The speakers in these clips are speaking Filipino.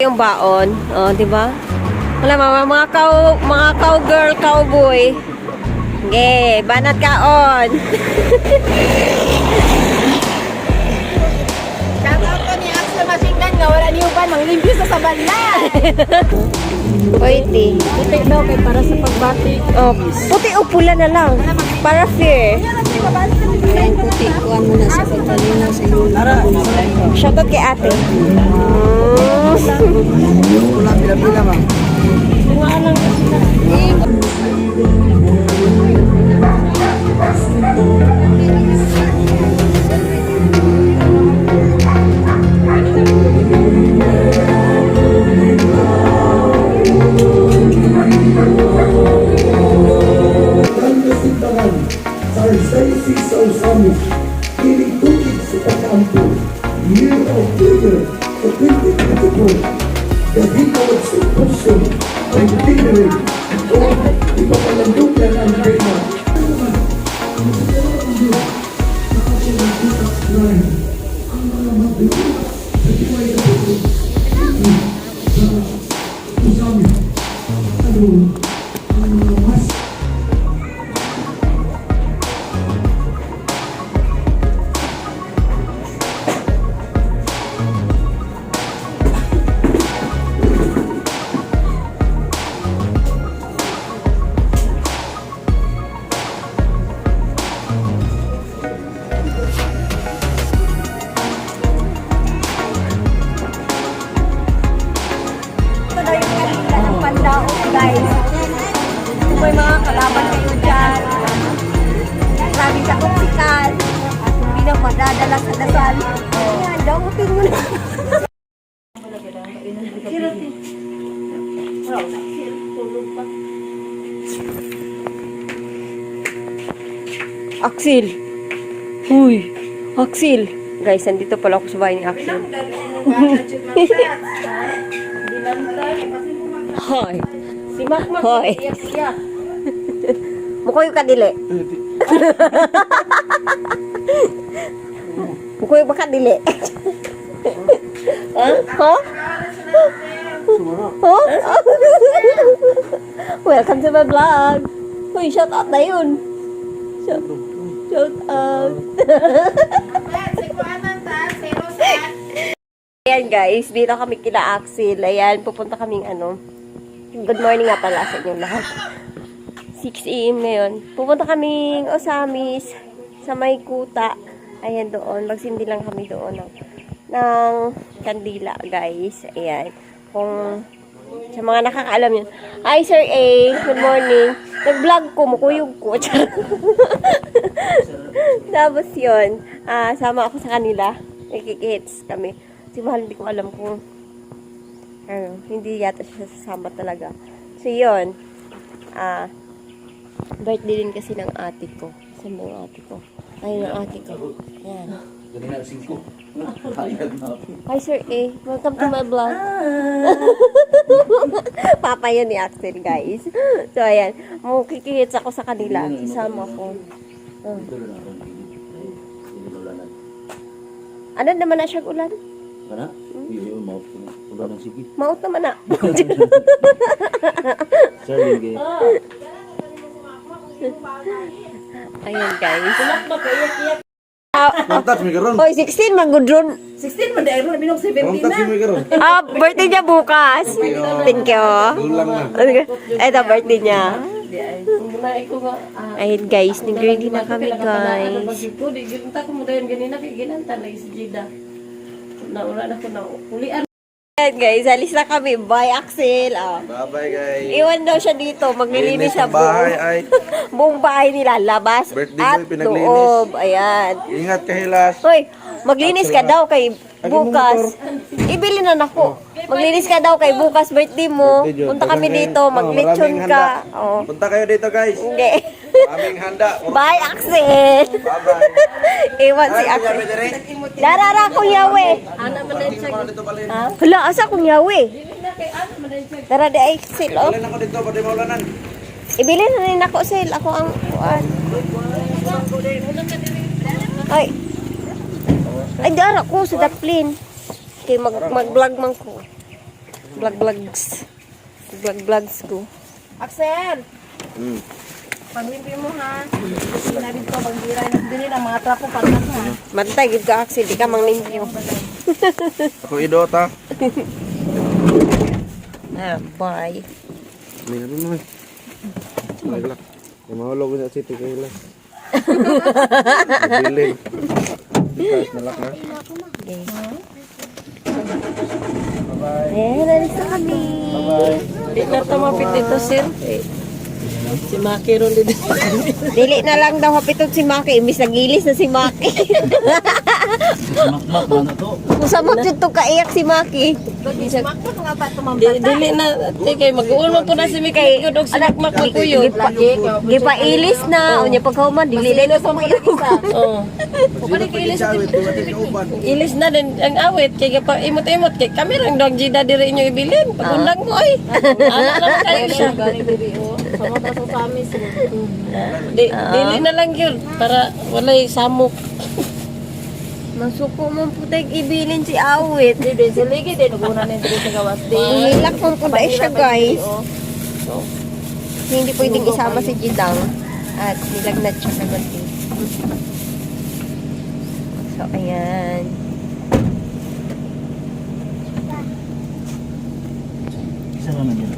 Yung baon, oh, di ba? Wala mga cowgirl, cowboy. Okay, banat kaon. Shoutout ko ni Axel Machine Gun nga wala niyo ba manglimpyo sa sabala. Pwede. Puti daw kay para sa pagbati. Oh, puti o pula na lang. Para fair. Puti kuan mo na sa pagtalino sa iyo. Shoutout kay ate. Pulang bila-bila bang. Sarsay-si sa usamis, pinigtukig sa pagkampo, year of trigger sa 2024. Gabi ka magsipasyon, ay tingering, o ipapalandukan ang pena. Ang mga mabilis sa diway na ito, sa usamis, ang mga mas Guys, may mga kalaban kayo dyan. Maraming kakuksikan. Hindi na madadala sa dasal. Ayan, damutin mo na. Axel. Huy. Axel. Guys, nandito pala ako sa bahay ni Axel. Hoy. Si Makmak. Hoy. Iyak-iyak. Mukoy ka dili. Mukoy ba ka dili? Ha? Ha? Welcome to my vlog. Uy, shout out na yun. Shout out. Ayan guys, dito kami kila Axel. Ayan, pupunta kaming good morning nga pala sa inyong lahat. 6 AM ngayon. Pupunta kaming Osamis sa may kuta. Ayan doon. Magsindi lang kami doon ng kandila guys. Ayan. Kung sa mga nakakaalam yun. Hi Sir A. Good morning. Nag-vlog ko. Mukuyog ko. Tapos yun. Sama ako sa kanila. Nakikihits kami. Si Mahal hindi ko alam kung hindi yata siya sasama talaga. So yun. Birthday din kasi ng ate ko. Saan ba yung ate ko? Ayun ang ate ko. Ayan. Hi Sir A. Welcome to my vlog. Papa yun ni Axel guys. So ayan. Kikihits ako sa kanila. Isama ko. Ano naman na siyang ulan? Mana? Iyo maut udah nang sige. Maut naman na. Sorry. Ayan guys. Kontak mi karon. Hoy, 16 magudron. 16 man dahil minong 17 Kontak na. mi karon. Birthday niya bukas. Thank you. Dulang na. Ito birthday niya. Muna ko nga. Ayun guys, nag-ready na kami guys. Ko di ginta ko mo dayon ganina kay ginanta na si Jida. Nauna na ko na ulian. Ayan guys, alis na kami. Bye Axel. Bye-bye guys. Iwan daw siya dito. Maglilinis siya bahay ay. buong bahay nila. Labas Birthday at boy, pinaglinis. loob. Ayan. Ingat ka hilas. Hoy, maglinis ka daw kay bukas. Ibili na nako. Maglinis ka daw kay bukas birthday mo. Birthday, Jud. Punta kami dito, maglechon maraming ka. handa. Oh. Punta kayo dito guys. Hindi. Aming handa. Bye Axel. Bye-bye. Iwan si Axel. Darara ko yawe. Ana man din siya. Ha? Hala, asa kong yawe? Ana man din siya. Dara di Axel oh. Alin ako dito pati maulanan. Ibili na rin ako sel. Ako ang kuan. Ay. Ay, dara ko sa daplin. Kay mag-vlog man ko. Vlogs. Vlogs ko. Axel, Hmm. paglimpyo mo ha. Sinabi ko, pagdira na dili ng mga trapo pagkas ha. Mantay, gid ka Axel, di ka mang limpyo. Ako idota. Bye. May ano naman. Maglak. Yung mahulog ko sa city kayo lang. Biling. Bikas nalak na. Okay. Ayan, alis na kami. Di na tumapit dito, sir. Si Maki ron dito. Dili na lang daw hapitot si Maki. Imbis nagilis na si Maki. Makmak lang na to. Kusamot yun to kaiyak si Maki. Makmak nga ba tumambata? Dili na, di kay mag-uul mo po na si Miki. Kudog si Makmak magkuyo. Gipailis na. O niya pagkauman, dili na ito mayroon. Oo. Sino pa gisawi? Tuwatin ka uban. Ilis na din ang awit. Kaya pa imot-imot. Kay kami rin dog jida diri inyo ibilin. Pagundang mo ay. Ano naman kayo siya. Dili na lang yun. Para walay samok. Masuko mo po tayo ibilin si Awit. Dili, siligi din. Ugunan din dito sa gawas din. Hilak mo po dahil siya guys. Hindi pwedeng isama si Jidang. At nilagnat siya kagabi. So, ayan. Isa na yun.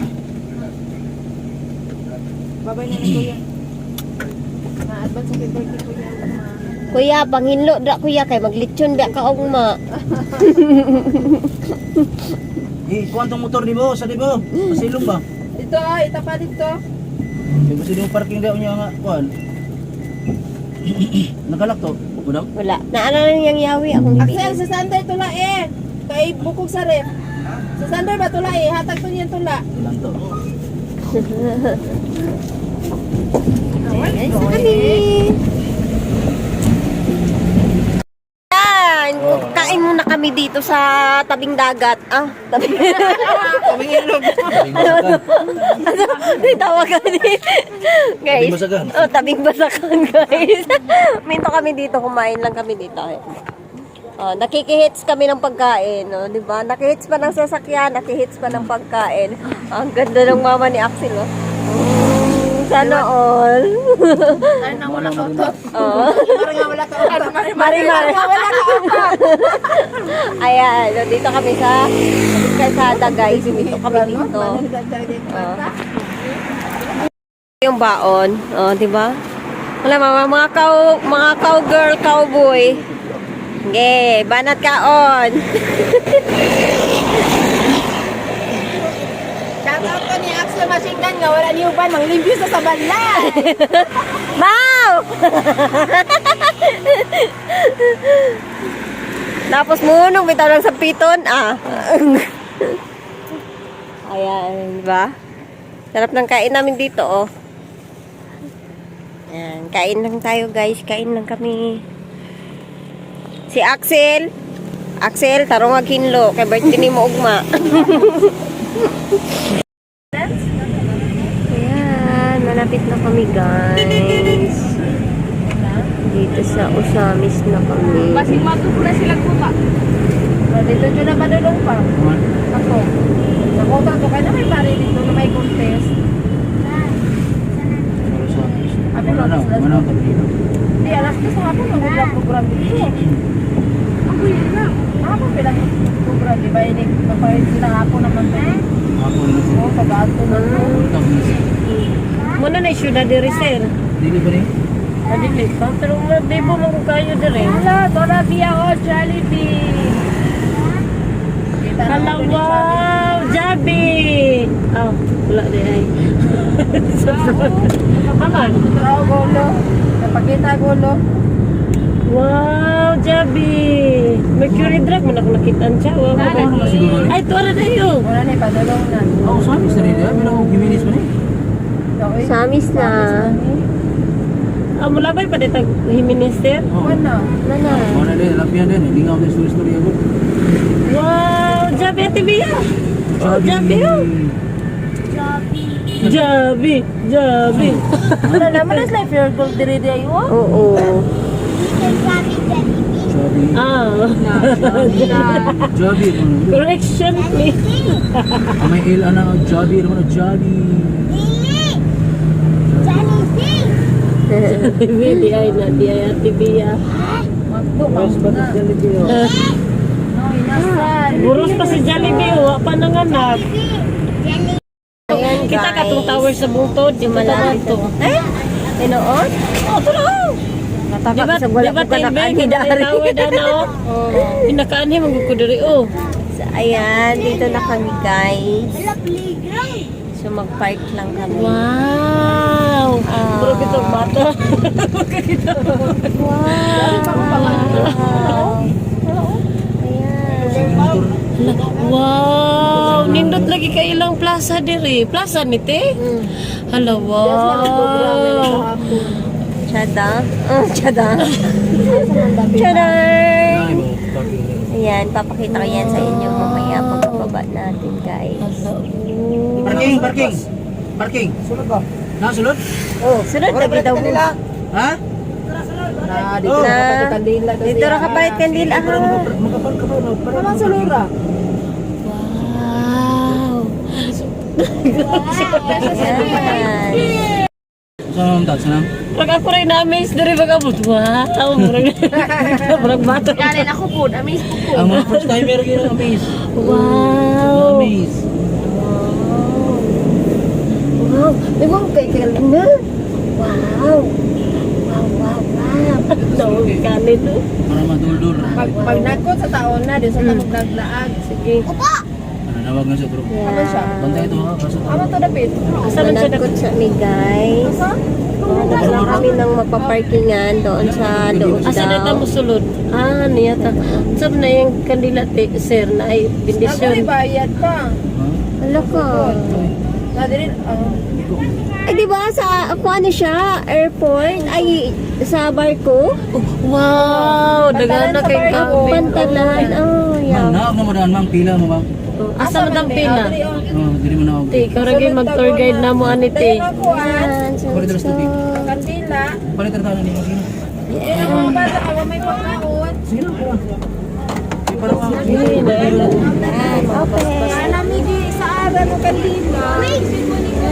Babay na kuya. Na-advance sa birthday kuya. Kuya, panghinlo da kuya kay maglitsyon da ka ugma. Kuhan tong motor di mo, sa di mo. Pasilong ba? Dito, itapa dito. Di ba silong parking daw niya nga, kuhan. Nakalak to, budang. Wala. Naala lang yung yawi akong Axel, ibilin. sa Sander tula eh. Kay bukog sa ref. Sa Sander ba tula eh? Hatag to niyan tula. Ilan to? Ayan, sa kami. Ayan, kain muna kami dito sa tabing dagat. Ah, tabing ilog. Ano tawag kami? Guys. Tabing basakan. Oh, tabing basakan, guys. Minto kami dito, kumain lang kami dito. Oh, nakikihits kami ng pagkain, no, 'di ba? Nakihits pa ng sasakyan, nakihits pa ng pagkain. Ang ganda ng mama ni Axel, oh. Sana all. Ay, nang wala ka utot. Oh. Parang nga wala ka utot. Mari-mari. Wala ka utot. Ayan, so dito kami sa kalsada, guys. Dito kami dito. Oh. Yung baon, oh, 'di ba? Wala mga cowgirl, cowboy. Okay, banat kaon. Shoutout ko ni Axel Masingan nga wala ni Uban manglimpyo sa sabala. Mau! Tapos munong bitaw lang sa piton, ah. Ayan, di ba? Sarap ng kain namin dito, oh. Ayan, kain lang tayo, guys. Kain lang kami. Si Axel. Axel, tarong aghinlo. Kay birthday ni mo ugma. Ayan, malapit na kami, guys. Dito sa Usamis na kami. Basing matupula sila kuta. Dito dyan na madulong pa. Ako. Nakota ko kaya na may pare dito na may contest. Abi Wala na, wala na. Di alas ko sa hapon ang ulang program dito. Ako yun na. Ako pilang program di ba ini kapag sila hapon naman to. Ako na siya. Oh, pag-ato na to. Utang na siya. Muna na issue na diri, sir. Dili ba rin? Adili pa. Pero mabebo mo kung kayo diri. Hala, Dora Bia o Jollibee. Kita na Hala, ako ni wow! Jabi! Oh, wala di ay. Aman, traw golo. Napakita golo. Wow, Jabi! Mercury drug, man ako nakita siya. Wow, Lagi. ay, tuwara na yun. Wala na ipadulong na. Oh, sabi sa rin. May nang giminis mo rin. Samis na. Ah, mula ba pa dito himinister? Oh. Ano? Nana. Mana din, lapian din. Hindi nga ako ng story ako. Wow, Jabi ate Bia. Oh, Jabi oh. Jabi, Jabi. Ano naman na life your gold diri di ayo? Oo. Sabi. Joby. Correction, please. May il ana Joby naman Joby. Di ay na, di ay ati Bia. Buros pa si Jollibee, wa pa nanganak. Ayan, Kita guys. katong tower sa bungtod, di malapit to. Tinoon? Oh, tulaw. Di ba, di ba tilbe, kita tower na o? Pinakaanhin, magkukudurin, oh. So, ayan, dito na kami, guys. So, mag-park lang kami. Wow! Pero kitang bata. Wow! Nindot lagi ka ilang plaza diri. Plaza ni te? Hala, wow! Chada. Chada. Chada. Ayan, papakita ko yan sa inyo mamaya pagbaba natin, guys. Parking. Sulod ba? Sulod? Oh, sunod lagi daw. Ha? Dito ra kapalit kandila ha. Naman sulura. Wow! Ayan. Saan ang sana? Pag ako rin na-amaze diri magabot. Wow! Murag bato. Galing ako po, amaze po po. Ang mga first timer yun ang amaze. Wow! Amaze. Wow, ibang kay na. Wow. Wow. Tawag kanin no? Para madul-dul. Pag nagkot sa taon na, di sa takot naglaag. Sige. Ano nawag nga siya bro? Yeah. Bantay ito ha. Basta Ano to dapit? Asa man siya Nanagkot sa mi, guys. Hanap lang kami ng mapaparkingan doon sa loob Asa na daw. mo sulod? Niya ta. Sab na yung kandila te, sir na ay Ako bendisyon. bayad pa. Hala ka. Nadirin, Eh, di ba sa, ano siya, airport, ay, sa barko? Wow! Dagan na kay kape. Pantalan, oh, Ma'am, yeah. naog na mo daan ma'am. Pila mo ma'am. Asa man ang pila? Dili mo naog. Te, karagay mag-tour guide na mo ani te. ako Ayan, so Pwede let's dalas tubig. go. kandila. Palit na tayo ni Magino. Ang bata ka, may pagkaon. Sige na. Para ma'am. Okay. Alam di sa araw mo kandila.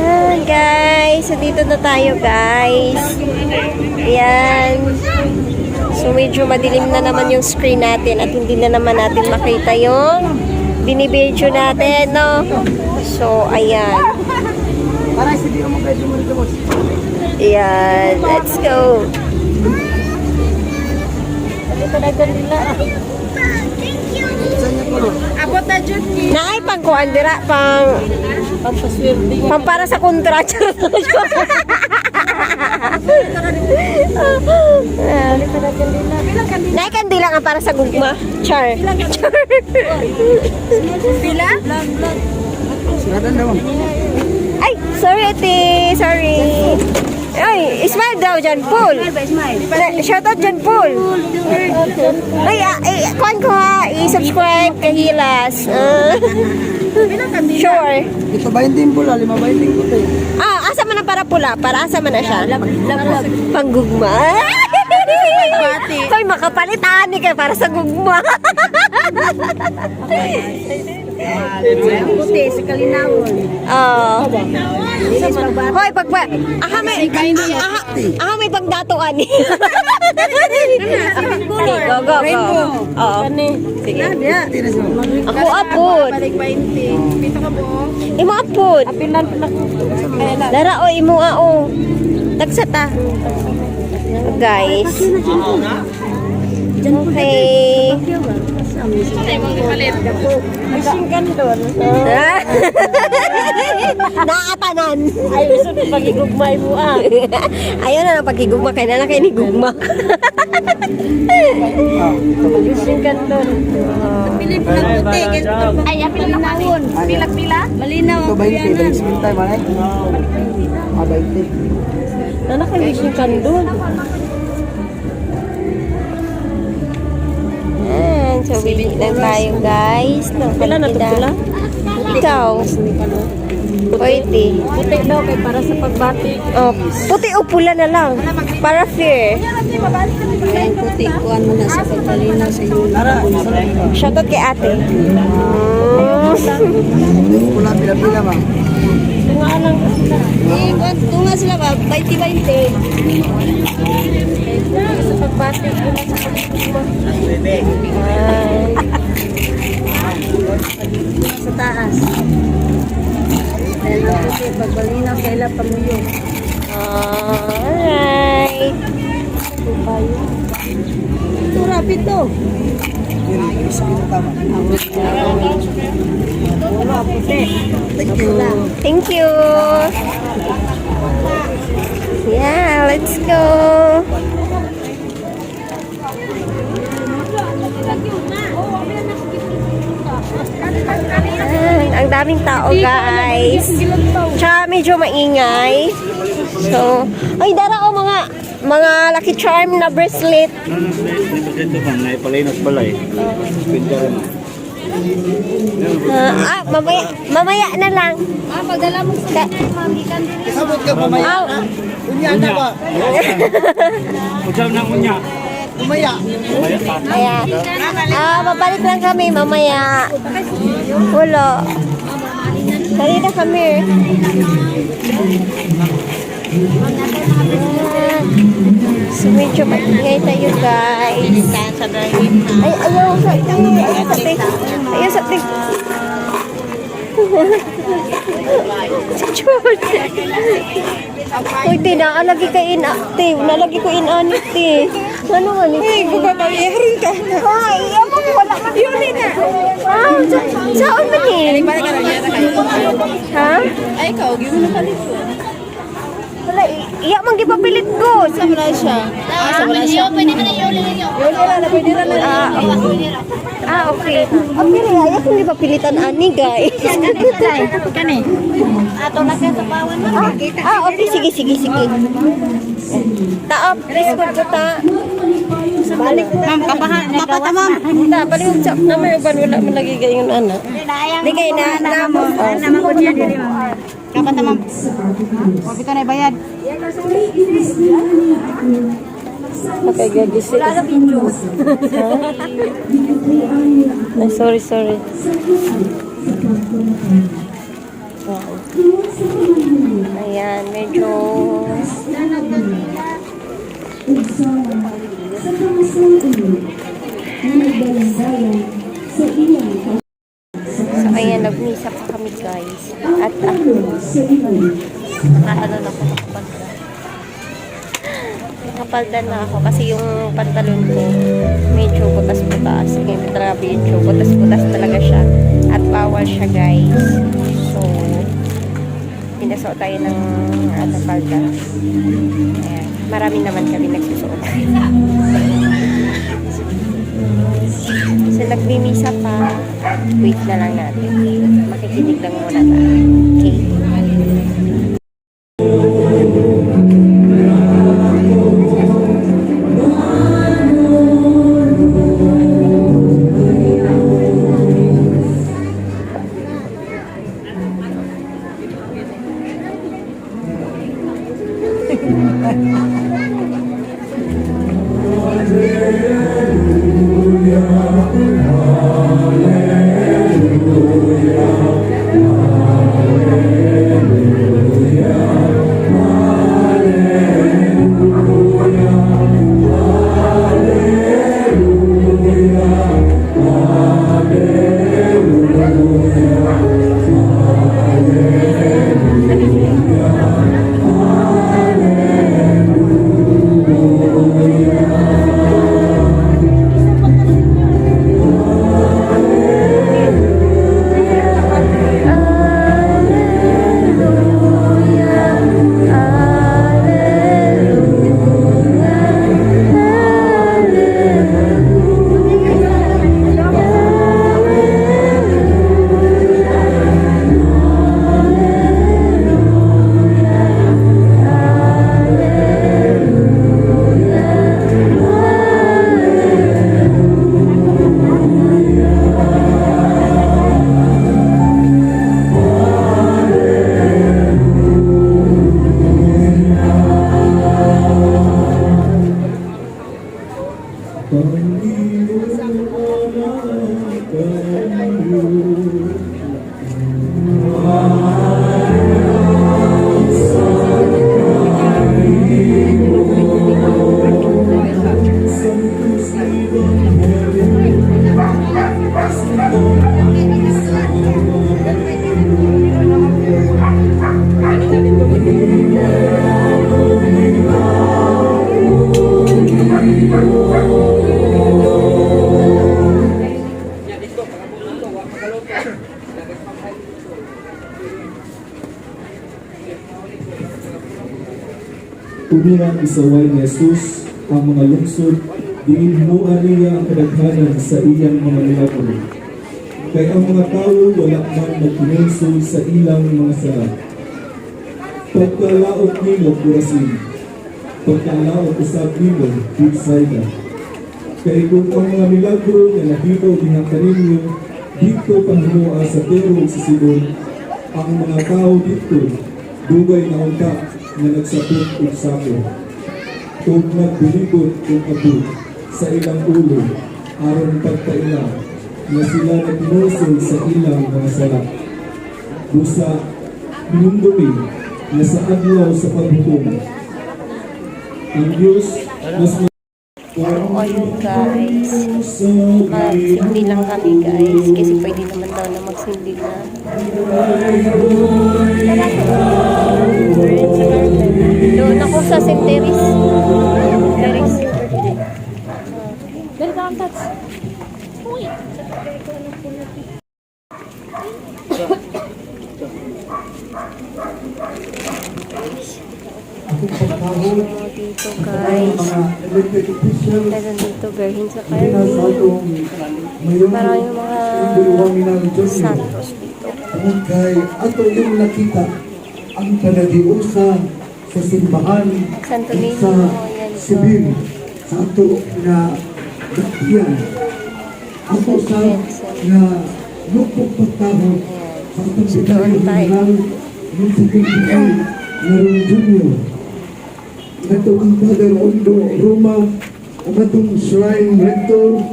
Ayan, guys. So, dito na tayo, guys. Ayan. So, medyo madilim na naman yung screen natin at hindi na naman natin makita yung binibidyo natin, no? So, ayan. Ayan. Let's go. Abot na dyan ki. Naay pang kuan dira pang Pampaswerte. para sa kontrata. Naay kandila nga para sa gugma. Char. Pila? Ay, sorry ate. Sorry. Ay, smile daw dyan, Paul. Shout out dyan, Paul. Ay, kuhan ko ha. I-subscribe kay Hilas. Sure. Ito ba yung timpul? 5 ba yung timpul? Asa man na para pula? Para asa man na siya? Panggugma. Koy, makapalitan ni kayo para sa gugma. Puti, sa kalinawon. Oo. Hoy, may pagdatuan ni. Go, go, go. Oo. Sige. Ako apod. Balik 20. Pito ka po. Imo apod. Lara o imo ao. Tagsa ta. Guys. Okay. Machine gun doon. Naatanan. Ay, gusto ko pagigugmay mo Ayaw na lang pagkigugma. Kaya na kayo ni gugma. Machine gun doon. Pilip lang puti. Ay, apil na kahon. Pilak-pila? Malinaw. Ito ba yung timpul? Tayo ba na? 20. Nana kay machine gun doon. Ayan, so bili lang tayo guys. Pila na to pila? Ikaw. Pwede. Puti daw kay para sa pagbati. Oh, puti o pula na lang. Para fair. Ayan, puti. Kuhan mo na sa pagpalinaw sa iyo. Shoutout kay ate. Wala pila-pila ba? Tunga sila ba? 20-20. Sa pagbati ko na sa Sa taas. Dahil ang puti, pagpalinaw kaila pamuyo. Alright. Ito, rapid to. Wala, puti. Thank you. Yeah, let's go. Ang daming tao, guys. Tsaka medyo maingay. So, ay, dara o mga Lucky Charm na bracelet. Ito ba? Naipalinas pala eh. Pinta rin. Mamaya na lang. Pagdala mo sa magikan din. Sabot ka mamaya. Unya na ba? Ujaw na unya. Umaya. Ayan. Babalik lang kami mamaya. Wala. Kanina kami. So, medyo maingay tayo, guys. Ay, ayaw sa tingin. Ayaw sa tingin. Ayaw sa tingin. Si George. Uy, di na, lagi ka inactive. Nalagi ko inactive. Ano nga nito? Uy, bubabayarin ka na. Ay, ako wala man yun na. Ah, saan man eh? Ha? Ay, ikaw, gawin mo na palit ko. Wala, iya man gipapilit ko. Sa wala siya. Sa wala siya. Pwede na yung ninyo. Pwede na lang. Okay. Okay, ayaw kong gipapilitan ani, guys. Kani. Ato na kayo sa pawan mo. Okay, sige. Taop, please ko ta. Balik ma'am, kapahan. Mapata ma'am. Na, balik sa number ban wala man lagi gayong ana. Di kayo na mo. Naman ko niya dili ma'am. Kapata ma'am. Huwag ito na bayad. Okay, gagisi. Wala na video. Ay, sorry. Ayan, medyo... So, ayan, nagmisa pa kami, guys. At ako, nakaalala ko nakapagda. Nakapalda na ako kasi yung pantalon ko medyo butas-butas. Ngayon talaga medyo butas-butas talaga siya. At bawal siya, guys. So, pinasuot tayo ng palda. Ayan. Marami naman kami nagsusuot. So, nagbimisa pa. Wait na lang natin. Makikinig lang muna tayo. Okay? Unya isaway ni Jesus ang mga lungsod, diin himuan niya ang kadaghanan sa iyang mga milagro. Kay ang mga tao wala man nagkinensol sa ilang mga sala. Pagkalaot nilo Burasin, pagkalaot usab nilo Bethsaida. Kay kung ang mga milagro na nakita diha kaninyo dito panghimuan sa Tiro ug sa Sidon, ang mga tao dito dugay na unta na nagsapot ug sako. Kung nagbilibot ug abot sa ilang ulo aron pagkaila na sila nagkinusol sa ilang mga sala. Busa minumdumi na sa adlaw sa paghukom ang Diyos mas O yun guys, magsindi lang kami guys, kasi pwede naman daw na magsindi na. Doon ako sa St. Teres. Teres. Welcome, Tats. Dito guys. Meron dito Berhin sa Carmen. Maraming mga santos dito. Kay ato yung nakita ang panag-iusa sa simbahan Santo at Niño, sa yan po. sibil sa ato na dakyan. Ato sa na lupok pagtahod sa atong bitayon ng halal ng sikil-sikil na rin Junior. Ito ang Father Ondo Roma, ang atong shrine rector,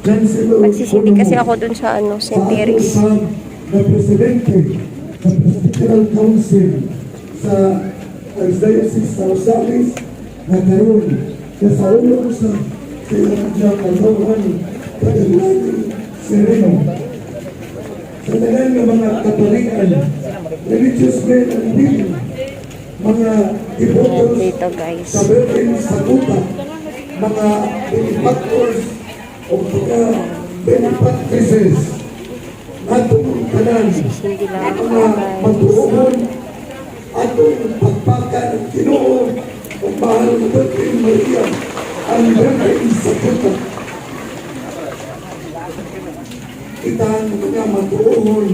Chancellor Magsisindi kasi ako dun sa St. Teres. na presidente sa Presbyteral Council sa Archdiocese sa Rosales na karoon na sa ulo sa Kailangan Kalauhan Pagdalani Sereno sa tanan ng mga kapalian, religious men and women, mga devotees Dito guys. sa Virgin Sakuta, mga benefactors o mga benefactresses atong tanan, Hindi lang ako mga guys. magtuon atong pagpaka ng Ginoo o mahal na Virgin Maria ang Virgin Sakuta. Itang mga magtuon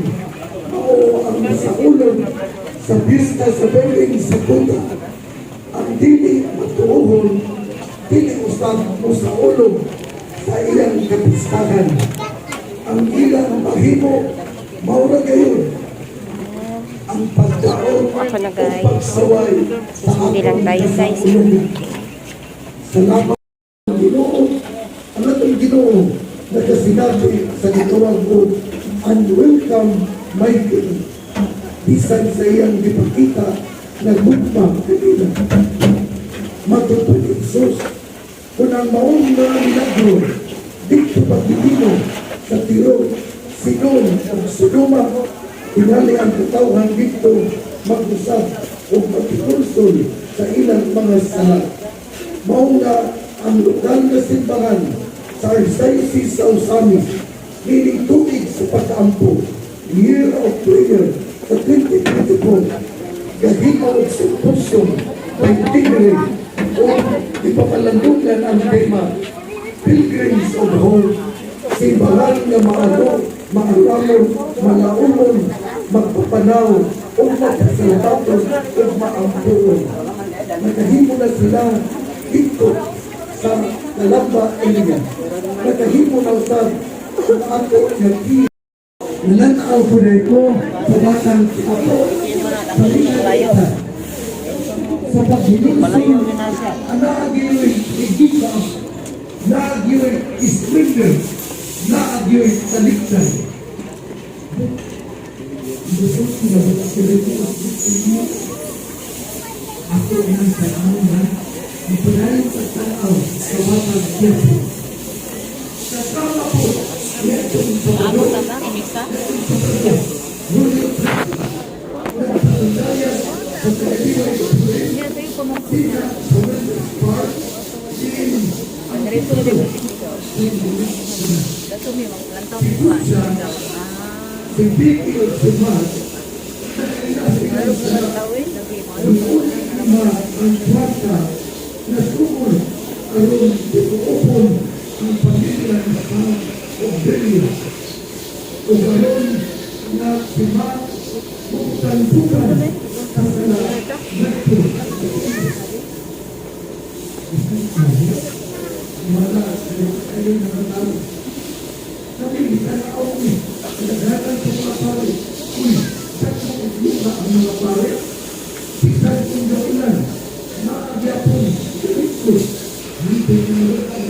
mao ang masaulog sa pista sa Virgin Sakuta. Ang dili matuon, dili usab mo sa ulo sa ilang kapistahan. Ang ilang mahimo, maura gayon. Ang pagkaon Ako na, o guys. pagsaway sa Hindi lang tayo, guys. Salamat ang Ginoo. Ang atong Ginoo nagkasinabi sa gitawag mo, unwelcome my king. Bisan sa iyang dipakita, nagmukbang kanila. Matutong Isus, kung ang maong mga milagro, dito pagditino sa Tiro, Sidon, o Sodoma, tinali ang katawhan dito mag-usap o magkikursul sa ilang mga sala. Maong na ang lokal na simbahan sa Archdiocese sa Osamis, hiling tubig sa pag-ampo, Year of Prayer sa 2024, gahimaw at symposium, pagtingin o ipapalandugan ang tema, Pilgrims of Hope, simbahan na maano, maalamon, malaumon, magpapanaw, o magpasalabaton, o maampuon. Nakahimo na sila dito sa Kalamba, Elia. Nakahimo na usab kung ako nagkita. Nalanaw ko na ito sa batang ako. Palitan sa paghinusin, naagyo'y igiba, naagyo'y iswinder, naagyo'y taliktan. Jesus, sinabat ko rin mo. Ako ang tanaw na ipanayin sa tanaw sa batang Tiyapo. Sa tama po, itong pagkakas sa nagpapandaya sa Kalibay Sina Commercial Park in Pipigil Sumat na ang kwarta na sumol aron ituupon ang pamilya sa Obrelio. O gayon na sima bukan-bukan sa sala nagpo. Mana kayo nakatalo. Kami tanaw ni naghahan sa mga pare. Uy, sakto lupa ang mga pare. Pisan kong dahilan, maagyapon, dito. Dito na ang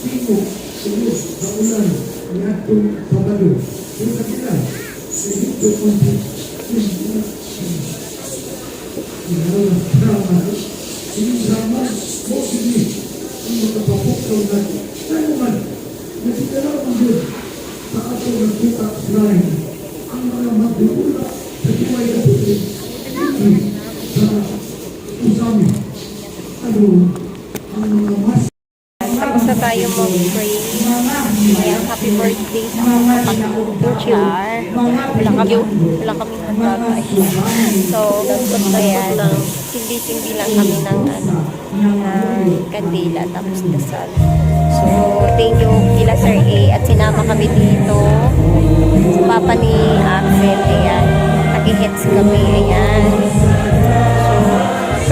timo, tulos, sa ulan, ni atong Sabado. Yung kanila, dito kong Ini sama mau ini mengkapapukau dan tanaman ketika mundur saat orang kita selain antara magdula sesuai putri ini sama usami aduh mas Tapos na tayo mag-pray. Ayan, happy birthday sa kapag-char. Wala kaming handa guys. So, ayan, sindi-sindi lang kami ng kandila tapos dasal. So, thank you kila Sir A at sinama kami dito. Sa papa ni Axel, ayan. Nag-hits kami, ayan. So,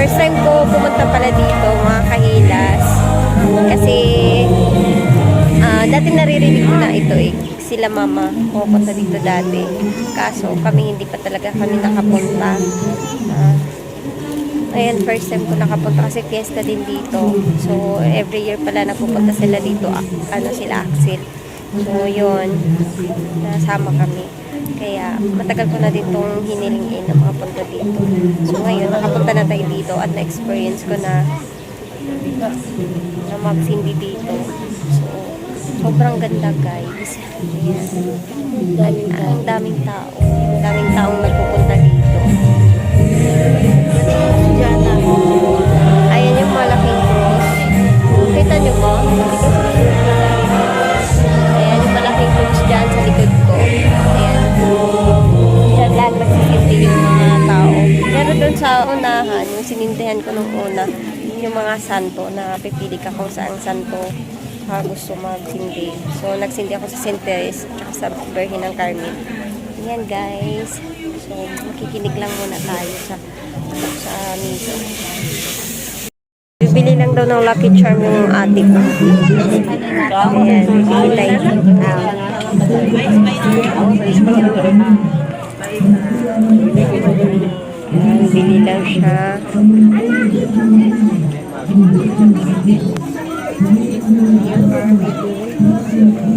first time ko pumunta pala dito, mga kahilas. Kasi dati naririnig ko na ito eh. Sila mama pupunta dito dati. Kaso kami hindi pa talaga kami nakapunta. Ayan, first time ko nakapunta kasi fiesta din dito. So every year pala napupunta sila dito. Sila Axel. So yun, nasama kami. Kaya matagal ko na ditong hiniling na makapunta dito. So ngayon nakapunta na tayo dito at na-experience ko na magsindi dito. So, sobrang ganda guys. Ayan. Ang daming tao. Ang daming taong nagpupunta dito. Ayan yung malaking cross. Kita nyo ba? Ayan yung malaking cross dyan sa likod ko. Ayan. Diyan lang nagsisindi yung mga tao. Pero doon sa unahan, yung sinindihan ko nung una, yung mga santo na pipili ka kung saang santo gusto magsindi. So, nagsindi ako sa St. Teres at sa Birhen ng Carmen. Yan guys. So, makikinig lang muna tayo sa misa. Bibili lang daw ng Lucky Charm yung ate ko. Ayan, bibili bili lang siya.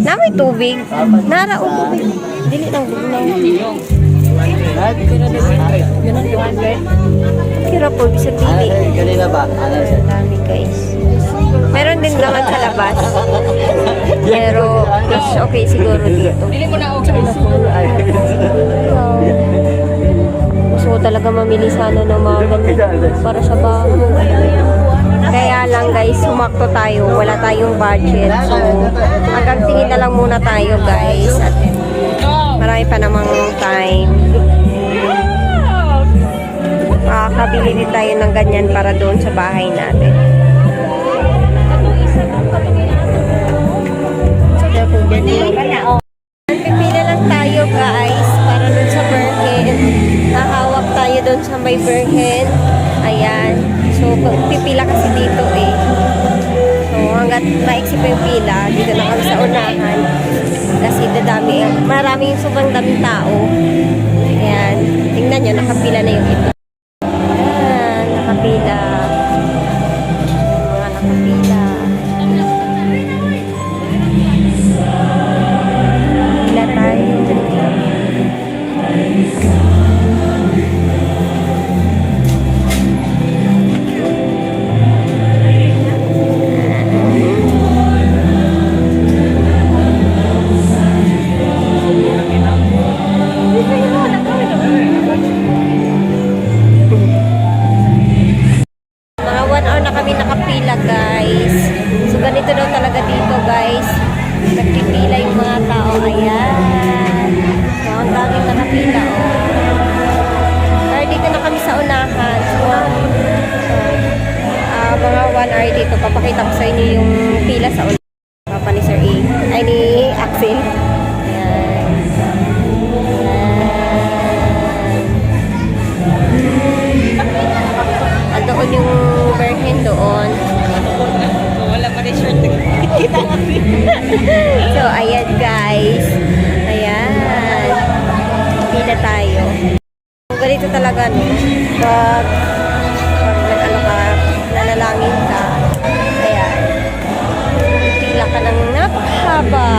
Na may tubig. Nara o tubig. Dili lang bugnaw. Kira po, bisa pili. Kanina ba? Ang dami guys. Meron din naman sa labas. Pero, mas okay siguro dito. Gusto ko talaga mamili sana ng mga ganito para sa bahay. Kaya lang guys, sumakto tayo. Wala tayong budget. So, hanggang tingin na lang muna tayo guys. At marami pa namang time. Makakabili din tayo ng ganyan para doon sa bahay natin. Pipila lang tayo guys para doon sa Birhen. Nahawak tayo doon sa may Birhen. Ayan. So, pipila kasi dito eh. So, hanggat maiksi pa yung pila, dito na kami sa unahan. Kasi maraming sobrang daming tao. Ayan. Tingnan nyo, nakapila na yung iba. Ayan, nakapila. Mga nakapila. Pila tayo. mga 1 hour dito, papakita ko sa inyo yung pila sa ulit. Papa ni Sir A. Ay, ni Axel. Ayan. At doon yung Berhen doon. Wala pa rin short. Kita natin. So, ayan guys. Ayan. Pila tayo. Ganito talaga, no? Pag ano ka, nanalangin ka, ayan. Pila ka ng napakahaba.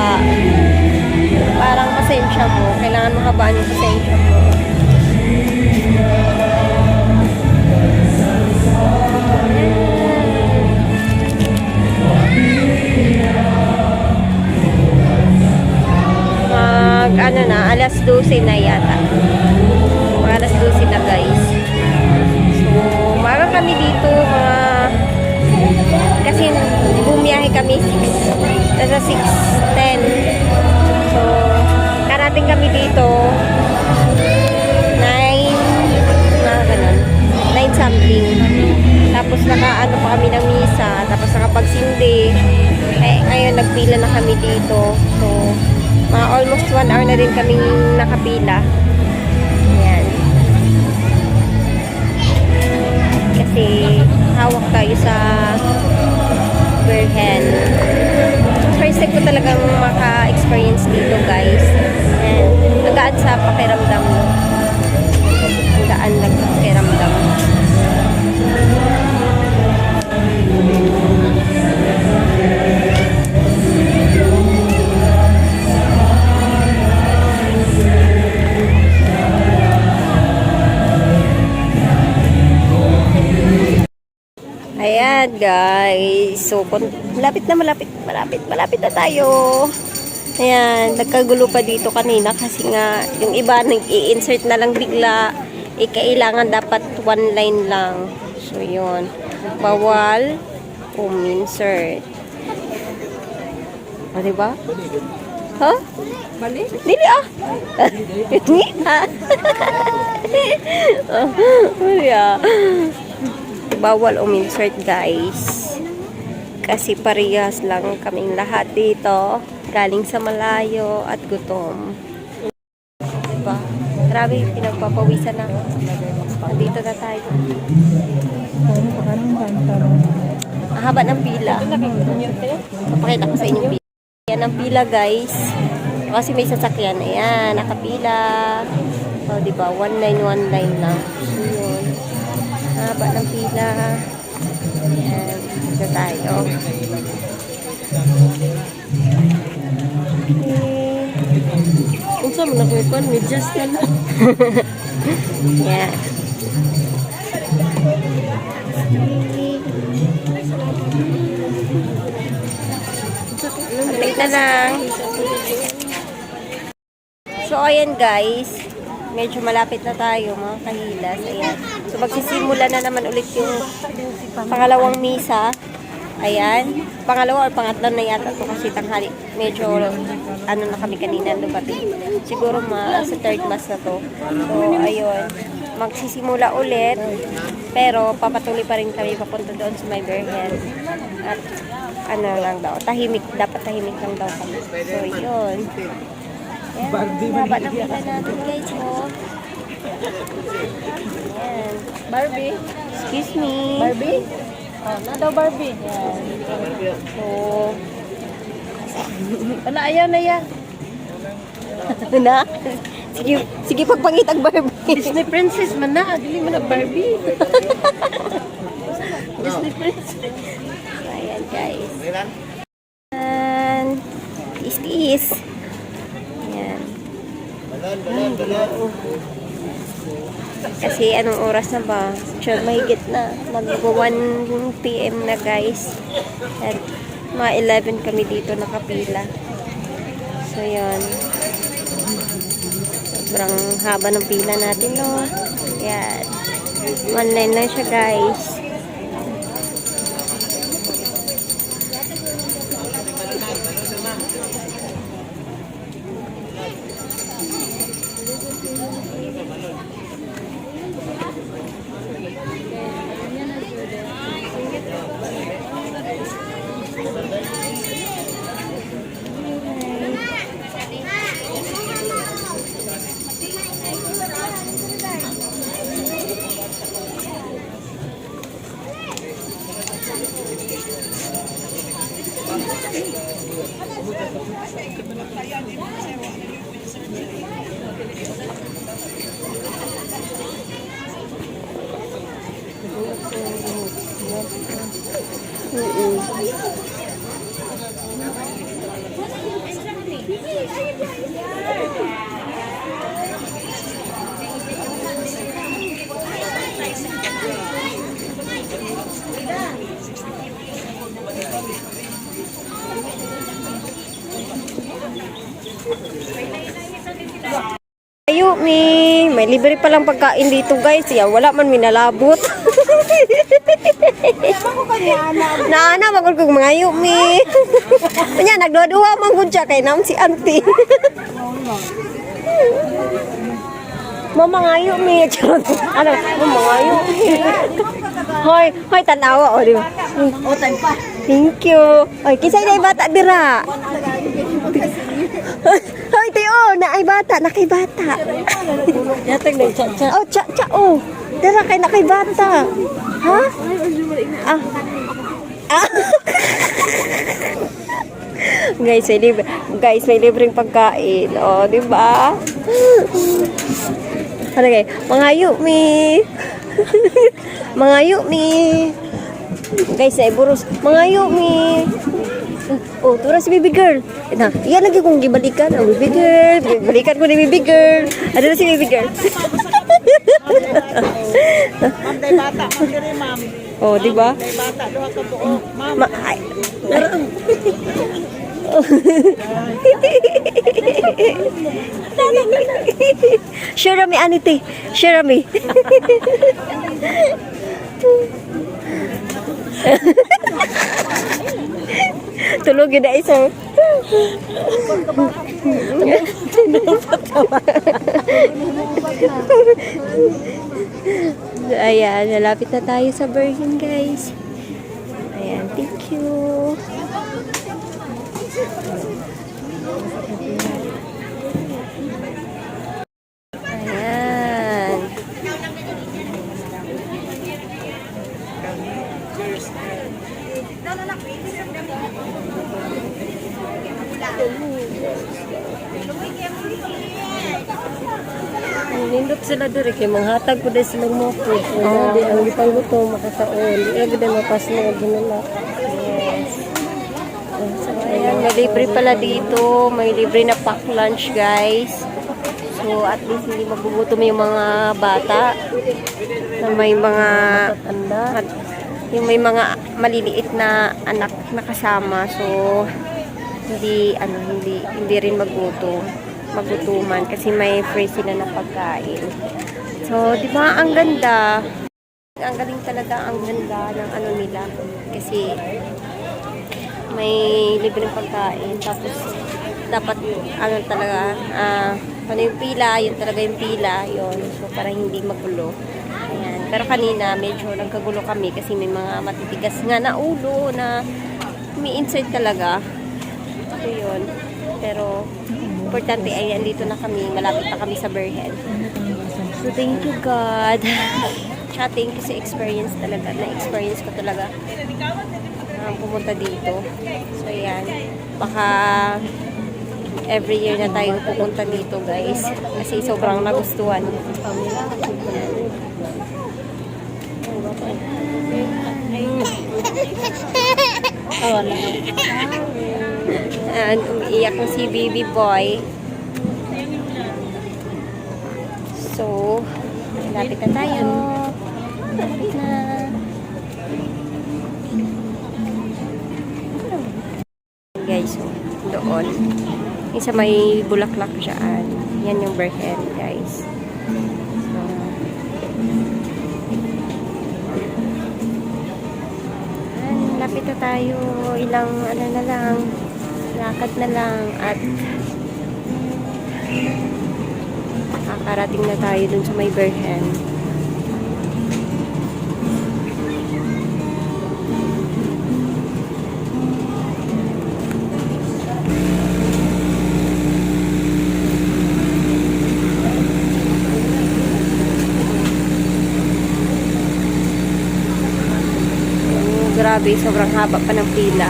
Parang pasensya mo. Kailangan mahabaan yung pasensya mo. Ano na, alas 12 na yata. Mga alas 12 na guys. So, umaga kami dito, kasi bumiyahe kami 6:10. So, karating kami dito 9 something. Tapos nakaano pa kami ng misa, tapos nakapagsindi. Ngayon nagpila na kami dito. So, almost 1 hour na din kaming nakapila. Ayan. Kasi hawak tayo sa Berhen. First time ko talagang maka-experience dito guys. And ang gaan sa pakiramdam. No? Ang gaan lang sa pakiramdam. Ayan guys, so malapit na tayo. Ayan, nagkagulo pa dito kanina kasi nga yung iba nag-i-insert na lang bigla, kailangan dapat 1 line lang. So yun, bawal insert. O diba? Ha? Bali? Dili ah! Dili ah! Dili ah! Bawal insert guys kasi parehas lang kaming lahat dito, galing sa malayo at gutom, diba? Grabe, pinagpapawisan na. Nandito na tayo. Ang haba ng pila. Papakita ko sa inyo pila. Yan ang pila guys, kasi may sasakyan. Ayan, nakapila. So diba, 1 line lang. So yun, haba ng pila. Ayan, dito tayo. Kung saan mo nakukuhan, may just ka na. Ayan. Update na lang. So, ayan guys. Medyo malapit na tayo mga kahilas. Ayan. So, magsisimula na naman ulit yung pangalawang misa. Ayan. Pangalawa or pangatlo na yata ito kasi tanghali. Medyo ano na kami kanina dumating. Siguro sa third mass na to. So, ayun. Magsisimula ulit. Pero, papatuloy pa rin kami papunta doon sa may Berhen. At ano lang daw. Dapat tahimik lang daw kami. So, yun. Ayan, haba na pila natin guys, oh. Ayan. Barbie? Excuse me. Barbie? Oh, na daw Barbie. Yan. So, Ano, ayan na yan. na? Sige pagpangitag Barbie. Disney princess man na. Dili mo na Barbie. Disney princess. Ayan guys. And, is. Ayan. Kasi anong oras na ba? Sure, mahigit na. Mag-1 PM na guys. At mga 11 kami dito nakapila. So, yun. Sobrang haba ng pila natin, no? Ayan. 1 line lang siya, guys. mi. May libre palang pagkain dito guys. Yan, wala man minalabot. Naana, magod kong mga mi. Kanya, nagduwa-duwa man gud siya kay nam si auntie. Mama ngayo mi. Ano, mama ngayo mi. Hoy, hoy, tanawa. O, di ba? O, pa. Thank you. Oy, kisay na bata dira. Hoy, tiyo, na ay bata, nakay bata. Yatag na cha-cha. Oh, cha, oh. Dira kay nakay bata. Ha? Ah. Ah. Guys, may libreng pagkain. Oh, di ba? Ano kay? Mangayo mi. Mangayo mi. Guys, ay buros. Mangayo mi. Oh, tura si baby girl. Na, iyan lagi kong gibalikan ang baby girl. Balikan ko ni baby girl. Ano na si baby girl? Ma'am, day bata. Ma'am, diri, ma'am. Oh, di ba? Day bata. Duha ka buo. Ma'am. Ay. Sure rami anite. Sure rami. Tulog yun na isa. Ayan, nalapit na tayo sa Bergen guys. Ayan, thank you. Ayan. Nindot sila diri kay manghatag ko dai silang mo food. Di ang gipang gutom makataon. Di ra gid mapas na ginala. Yes. So, ayan, may libre pala dito. May libre na pack lunch, guys. So, at least hindi magugutom yung mga bata. Na may mga at yung may mga maliliit na anak na kasama. So, hindi rin magutuman kasi may free sila na pagkain. So, di ba ang ganda? Ang galing talaga, ang ganda ng ano nila. Kasi may libreng pagkain. Tapos, dapat, ano talaga, ano yung pila, yun talaga yung pila, yun. So, para hindi magulo. Ayan. Pero kanina, medyo nagkagulo kami kasi may mga matitigas nga na ulo na may insert talaga. So, yun. Pero, importante ay andito na kami, malapit na kami sa Bergen. So, thank you God. Tsaka thank you sa experience talaga. Na-experience ko talaga pumunta dito. So, ayan. Baka every year na tayo pupunta dito, guys. Kasi sobrang nagustuhan. Ayan, umiiyak ko si baby boy. So, lapit na tayo. Lapit na. Guys, so, doon. Isa may bulaklak dyan. Yan yung Bergen, guys. So, lapit na tayo. Ilang, ano na lang, lakad na lang at nakarating na tayo dun sa may Bergen. Grabe, sobrang haba pa ng pila.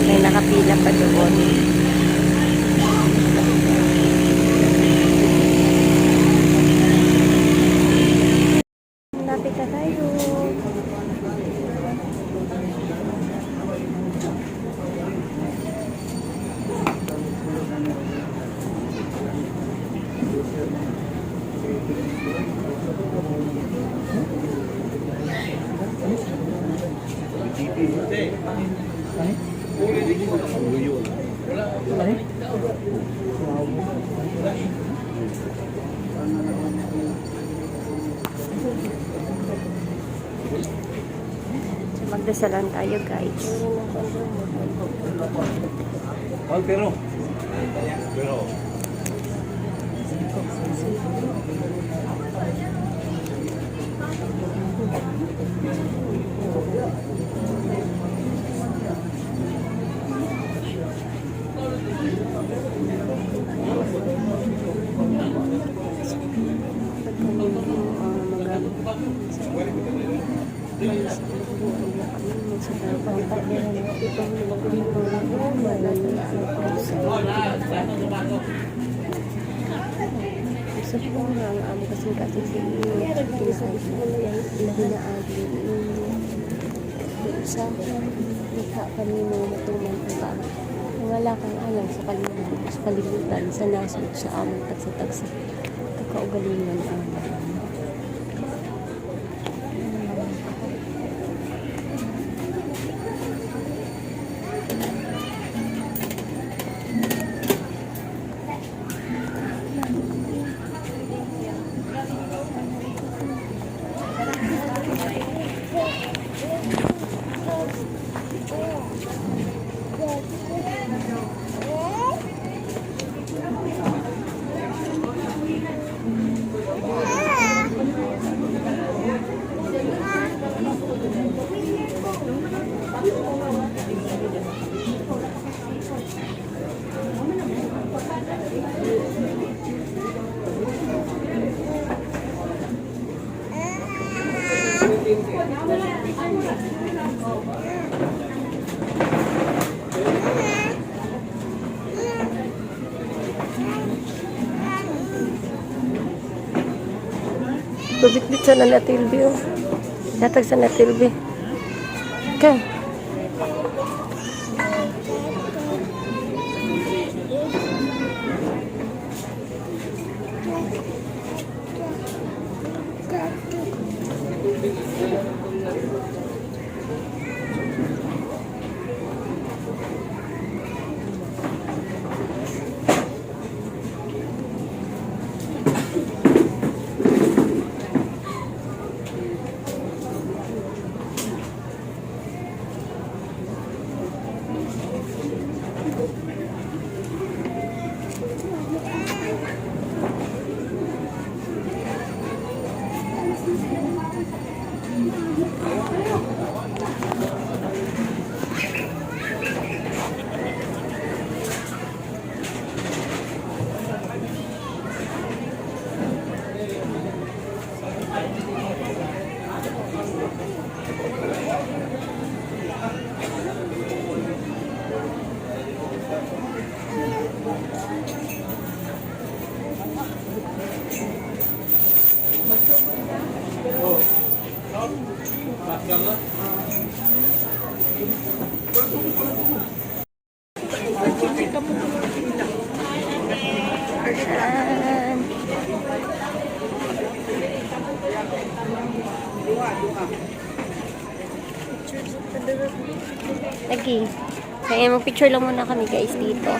May nakapila pa doon. Lapit na tayo. Magdasalan tayo, guys. Pero. Gusto ko nga ang amo kasi si Pinsan na hinaagi sa mukha kanino matuman ang ba wala kang alam sa kalimutan sa nasod sa among tagsa-tagsa kakaugalingan ang Tubig sa natilbi oh. Datag sa natilbi. Okay. Lagi. Kaya mag-picture lang muna kami guys dito.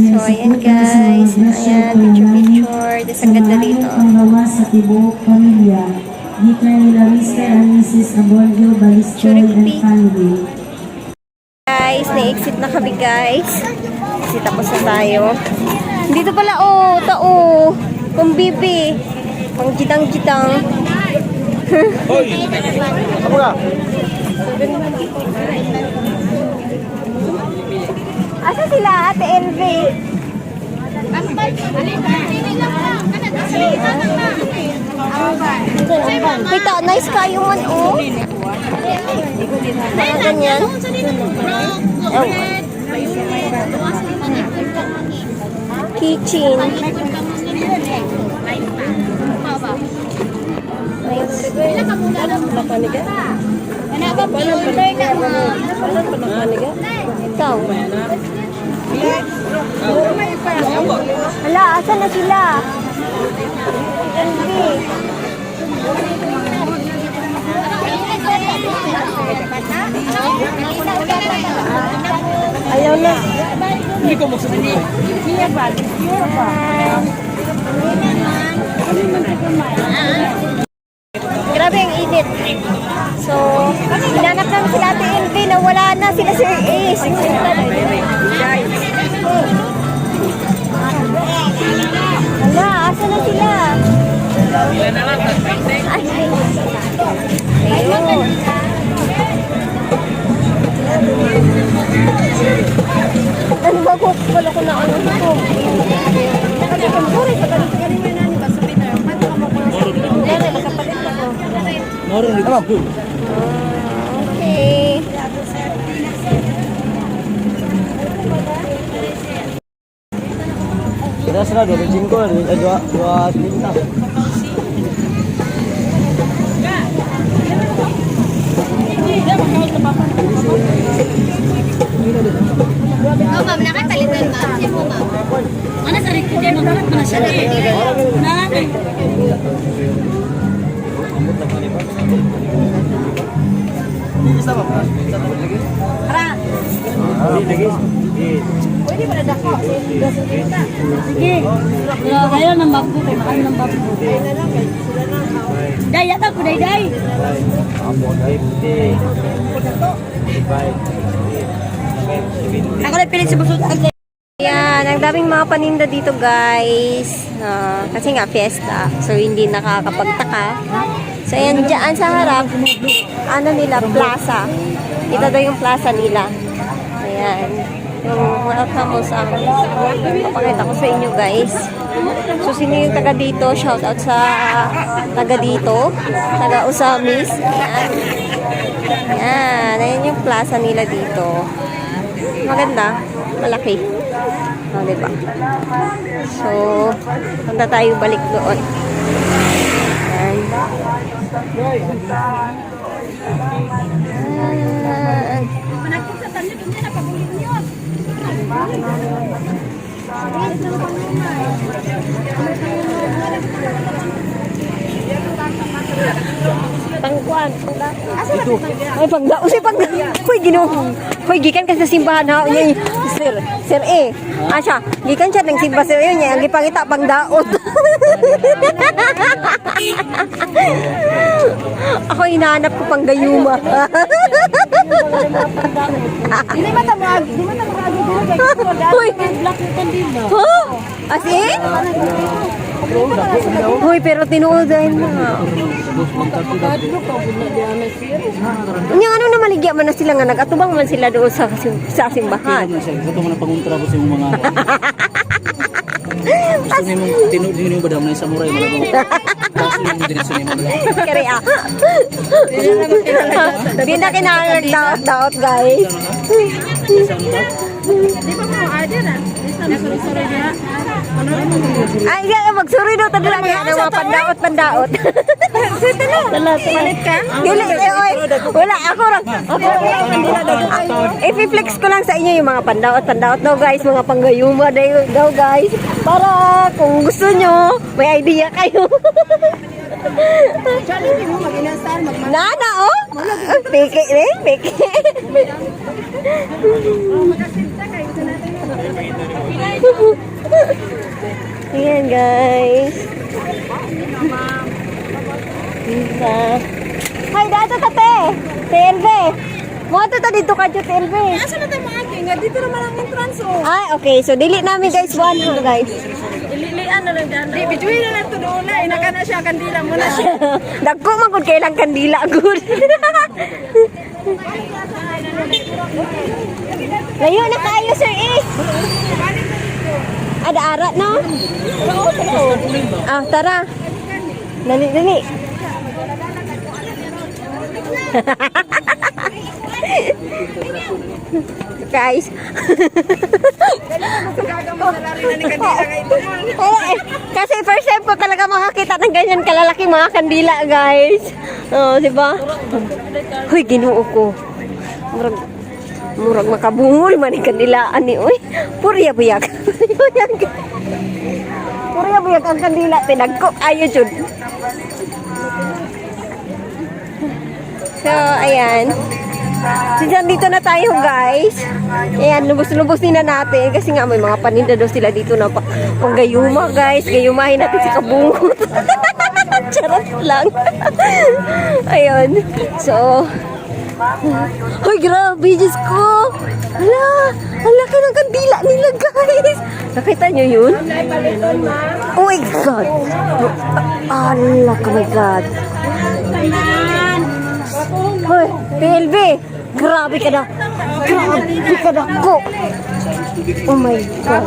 So, ayan guys. Ayan, picture-picture. Tapos ang ganda dito. Panggawa sa tibuok pamilya, gikan nila Mr. and Mrs. Abolio Balistol and family. Guys, na-exit na kami guys. Kasi tapos na tayo. Dito pala oh, tao. Pambibi. Pang jitang-jitang. Hoy! Ano ka? Asa sila, Ate LV? Kita, nice kayo man, oh. Mga ganyan. Oh. Kitchen. Ikaw. Hala, asan na sila? Ayaw na. Hindi ko mo sabihin. Hindi ba? Grabe ang init. So, hinanap namin sila Ate LV na wala na sila Sir Ace. Hala, asa na sila? Ay, ayun. Ano ba ko? Wala ko na ano ito. Okay. Sudah sudah 2 tinta. Oh, ma'am, nakatalitan, ma'am. Siya po, ma'am. Mana sa rito dyan, ma'am? Mana siya rito? Pwede ba na dako? Sige. Kaya nang bago kay mahal ng bago. Day, yata ko, day. Ako na pilit sa busog. Ayan, ang daming mga paninda dito guys. Kasi nga fiesta. So hindi nakakapagtaka. So ayan, dyan sa harap, ano nila, plaza. Ito daw yung plaza nila. Ayan. Yung welcome mo sa akin. Papakita ko sa inyo guys. So sino yung taga dito? Shout out sa taga dito. Taga Usamis. Ayan. Ayan. Ayan yung plaza nila dito. Maganda. Malaki. Oh, diba? So, punta tayo balik doon. Ayan. Ayan. Pangkuan. Ito. Ay, pangdao. Uy, pangdao. Uy, ginoo. Uy, gikan ka sa simbahan ha. Uy, Sir E. Asya, gikan siya ng simbahan sa iyo niya. Ang gipangita, pangdaot. Ako hinahanap ko pang gayuma. Hindi ba tamag? Hindi ba tamag? Uy, huh? Asin? Uy, pero tinuodan na. Yung ano na maligya man na sila nga nag-atubang man sila doon sa simbahan. Ito man ang panguntra ko sa yung mga gusto niyo mong tinudin niyo ba daw na samurai mo lang. Gusto niyo din sa nimo. Kaya hindi na kinalagdaot guys. Di ba mo order ah? Sorry na. Ay, magsuri daw tayo lang yan. Mga pandaot. Palit ka? Dili, oy. Wala, ako lang. I-flex ko lang sa inyo yung mga pandaot daw guys. Mga panggayuma daw guys. Para kung gusto nyo, may idea kayo. Challenge mo mag-inasal, Nana, oh. Peke rin, peke. Ayan guys. Isa. Hay, dato ka te. TLV. Mo to dito ka dito TLV. Asa na tayo mga king? Dito naman ang entrance oh. Ay, okay. So delete namin guys one ha guys. Ililian na lang dyan. Di, bituin na lang ito doon na. Inaka na siya, kandila mo na siya. Dagko man gud kailang kandila good. Layo na kayo sir eh. Ada arat no? Ah, tara. Dali. Guys. Kasi first time ko talaga makakita ng ganyan kalalaki mga kandila, guys. Oh, di ba? Hoy, Ginoo ko. Murag makabungol man ang kandilaan ni oy. Purya buyag. Purya buyag ang kandila tinagko ayo jud. So, ayan. Since nandito na tayo guys, ayan, lubos-lubosin na natin kasi nga may mga paninda daw sila dito na panggayuma guys. Gayumahin natin si Kabungot. Charot lang. Ayun. So, ay grabe, Diyos ko. Hala ka ng kandila nila guys. Nakita nyo yun? Oh my God. Hala ka, my God. Hoy, PLB. Grabe ka na. Grabe ka na ko. Oh my God.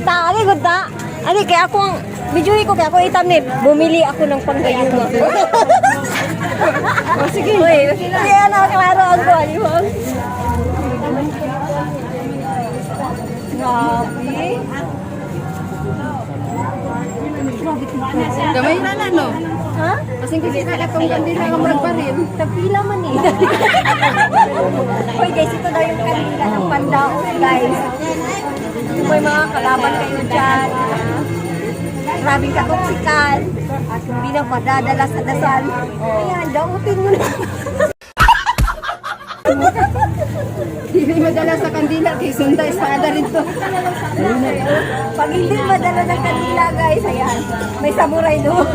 Tagi ko ta. Ano, kaya ako ang videoy ko, kaya ako itamit. Bumili ako ng panggayuma. Oh, sige. Uy, kaya na klaro ang kuhan mo. Grabe. Gamay na na, no? Ha? Kasing kasi nakatong kandila nga murag pa rin. Tagpila man eh. Hoy guys, ito daw yung kanila ng pandao guys. May mga kalaban kayo dyan. Grabing katoksikan. At hindi na madadala sa dasal. Ayan, dautin mo na. Hindi madala sa kandila, kay Sunda, espada rin to. Pag hindi madala ng kanila guys, ayan. May samurai doon.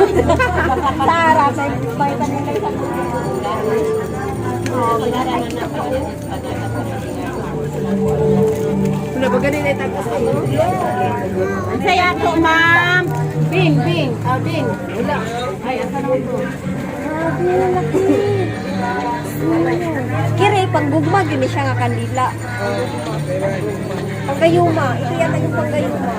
Tara, may panilay samurai. Wala ba ganun na itagos ko? Ang saya ko, ma'am. Bing. Bing. Wala. Ay, asa naman to? Kiri, panggugma, yun siya nga kandila. Panggayuma. Ito yata yung panggayuma.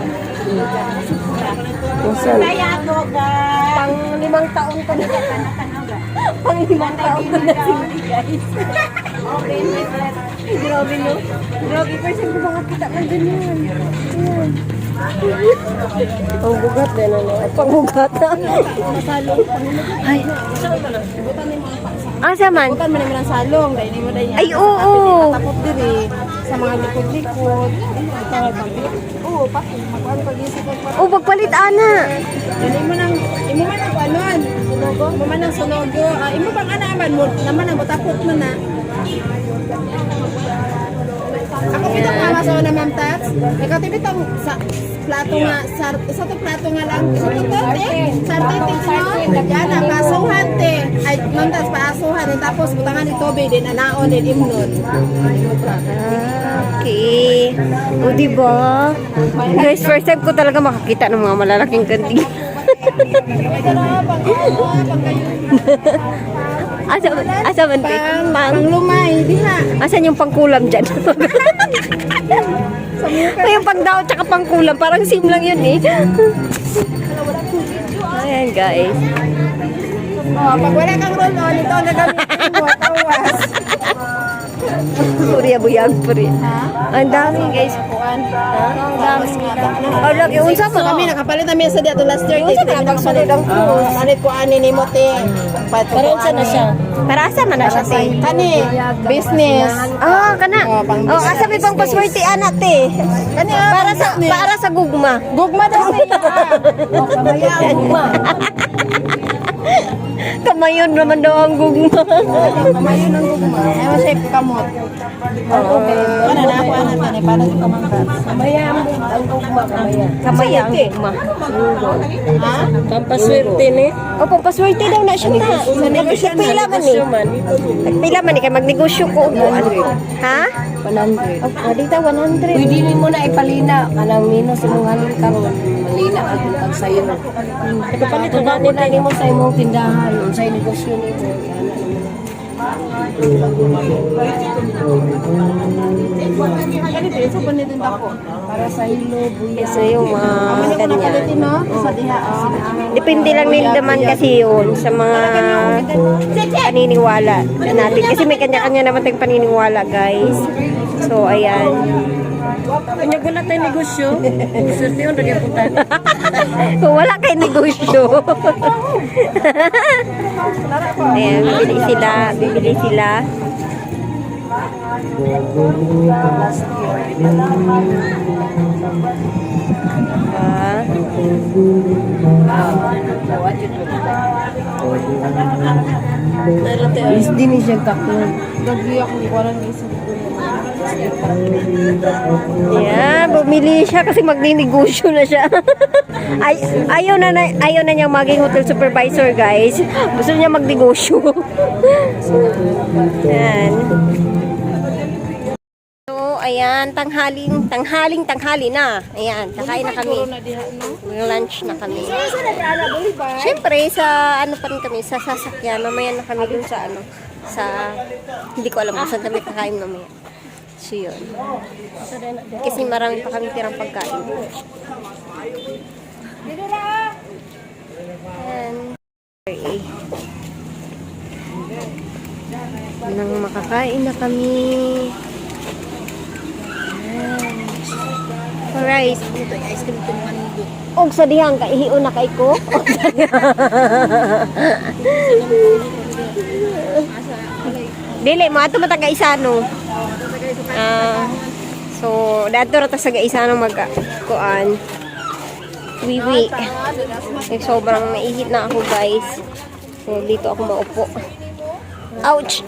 Saya ko, guys. Pang 5 taon ko na. Pang 5 taon ko na sindi, guys. Grabe, no? Grabe, person ko mga kita ng ganyan. Ayan. Pangbugat din, ano? Ay, pangbugat. Ay. Asa man? Bukan man naman ang salong. Dahil mo dahil Ay, oo. tapos diri sa mga likod-likod. Oo, pati. Magkuhan pag-isip ko. Oh, pagpalit, ana. Yan, imo man ang panon. Sunogo. Imo man ang sunogo. Imo bang anaman mo? Naman ang butapot mo na. Ako pitong mama sa una, Ma'am Tats. Ikaw tipitong sa plato nga, sa to plato nga lang. Sa to sartitik no? Yan na, pasuhan te. Ay, Ma'am Tats, paasuhan. Tapos butangan ni Toby din, anaon din, imnon. Okay. O, diba? Guys, first time ko talaga makakita ng mga malalaking kanti. Asa man, te? Panglumay, diha. Asan yung pangkulam dyan? May yung pangdaw tsaka pangkulam. Parang sim lang yun eh. Ayan guys. Oh, pag wala kang roll-on, ito ang gagamitin mo, tawas. Puri abuyag puri. Ang dami guys. Ang dami nga. Oh, lagi unsa So, kami nakapalit namin sa dito last year. Unsa na pagsunod ang cruise? Palit ko ani ni Mote. Pero unsa na siya? Para asa man na siya te? Kani, business. Ah, kana. Oh, pang Oh, asa may pang paswerte ana te. Kani, Para sa gugma. gugma daw siya. Oh, kamaya gugma. Kamayon naman daw ang gugma. Kamayo ng gugma. Ay, masay kamot. Ano na ako anak ni para sa pamangkat. Kamaya ang gugma, kamaya. Kamaya ang gugma. Ha? Pampaswerte ni. O, pampaswerte daw na siya ta. Nagpila man eh. Nagpila man eh. Kaya magnegosyo ko. 100. Ha? 100. Oh, dito 100. Pwede rin mo na ipalina. Kanang minus imong halin karon. Malina ang pag sayo. Ikapalit na nila nimo sa imong tindahan, sa negosyo nimo. Ganito pa nito ako. Para sa hilo, buya. Kasi yung mga ganyan. no? Sa diha. Depende lang din naman kasi yun sa mga paniniwala natin. Kasi may kanya-kanya naman tayong paniniwala, guys. So, ayan. Kanya ko na tayo negosyo. Swerte yun, rin punta. Kung wala kay negosyo. Ayan, bibili sila. Ah. Is din siya kakon. Yeah, bumili siya kasi magninegosyo na siya. Ayaw na niyang maging hotel supervisor, guys. Gusto niya magnegosyo. Yan. So, ayan, tanghali na. Ayan, kakain na kami. Lunch na kami. Siyempre, sa ano pa rin kami, sa sasakyan. Mamaya na kami dun sa ano, sa, hindi ko alam kung saan kami kakain mamaya. So, yun. Kasi marami pa kami tirang pagkain. Ayan. Nang makakain na kami. Alright. Ito, ice cream ito naman nito. Og sa dihang kaihion na kay ko. Dili mo ato mataga isano. So dato ra ta sa gaisano magkuan. Wiwi. Sobrang naihit na ako, guys. So dito ako maupo. Ouch.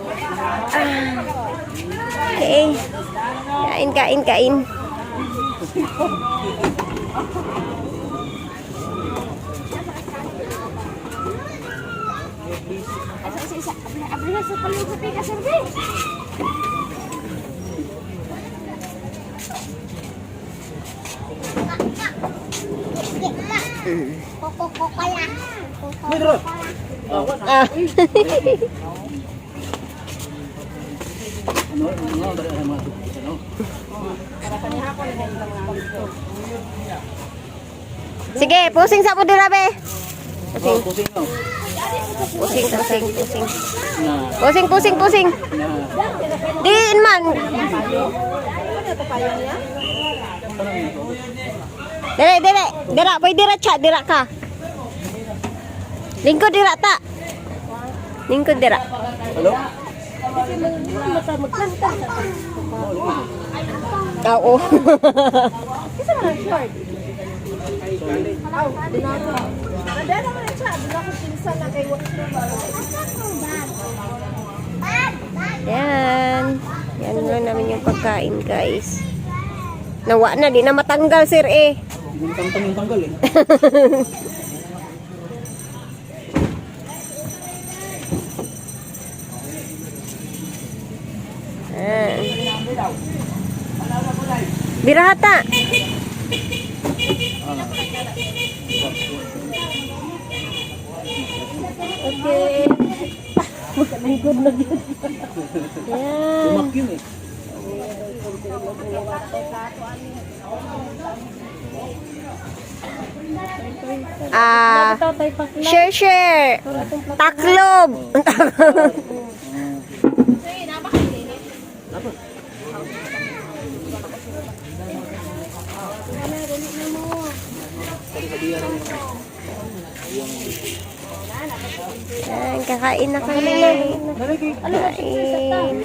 Okay. Kain. Ah. Sige, pusing sa pudi rabe. Pusing. Diin man. Dere. Dira, boy dira cha, dira ka. Lingkod dira ta. Lingkod dira. Hello? Oo. Yan. Yan lang namin yung pagkain, guys. Nawa na, di na matanggal, sir eh. Tangtang yung tanggal eh. Birahata. Okay. Makalingkod na yun. Yan. Tumak yun eh. Share. Taklob. Yan, kakain na kami. Kakain.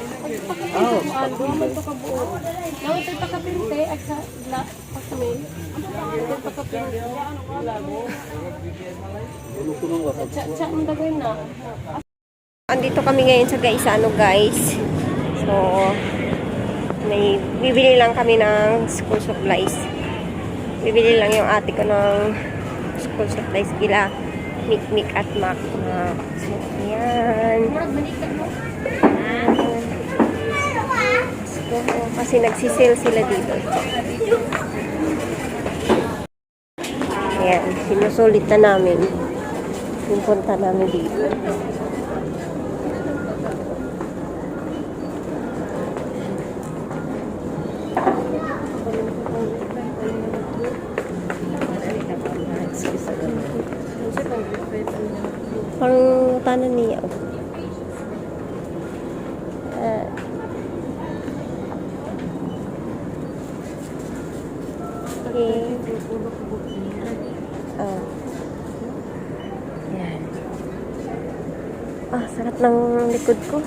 Andito kami ngayon sa Gaisano, guys. So, may bibili lang kami ng school supplies. Bibili lang yung ate ko ng school supplies kila Mikmik at Mac. So, ayan. So, kasi nagsisale sila dito. Ayan, sinusulit na namin yung punta namin dito. Parang tanan niya. Okay. Yan. Sakit ng likod ko.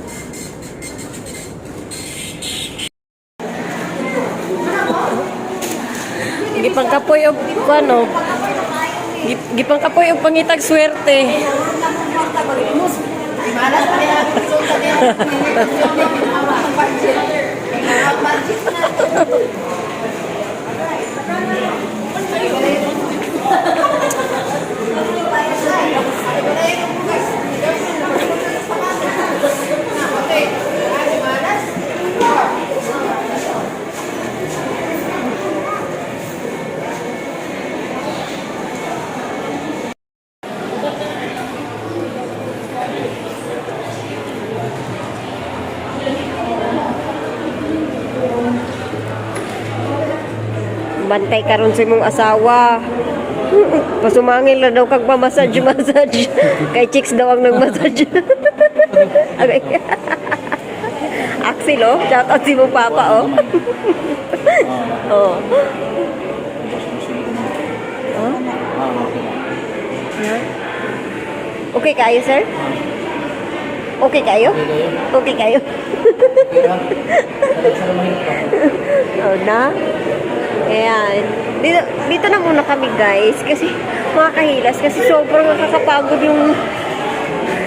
gipangkapoy og ano. Gipangkapoy og pangitag swerte. Bantay karon sa imong asawa. Pasumangil na daw kag massage. Kay chicks daw ang nag-massage. Okay. Axel, oh. Shout out si mong papa, oh. Oh. Oh? Yeah. Okay kayo, sir? Okay kayo? Okay kayo? Oh, na? Ayan. Dito na muna kami, guys. Kasi, mga kahilas. Kasi sobrang nakakapagod yung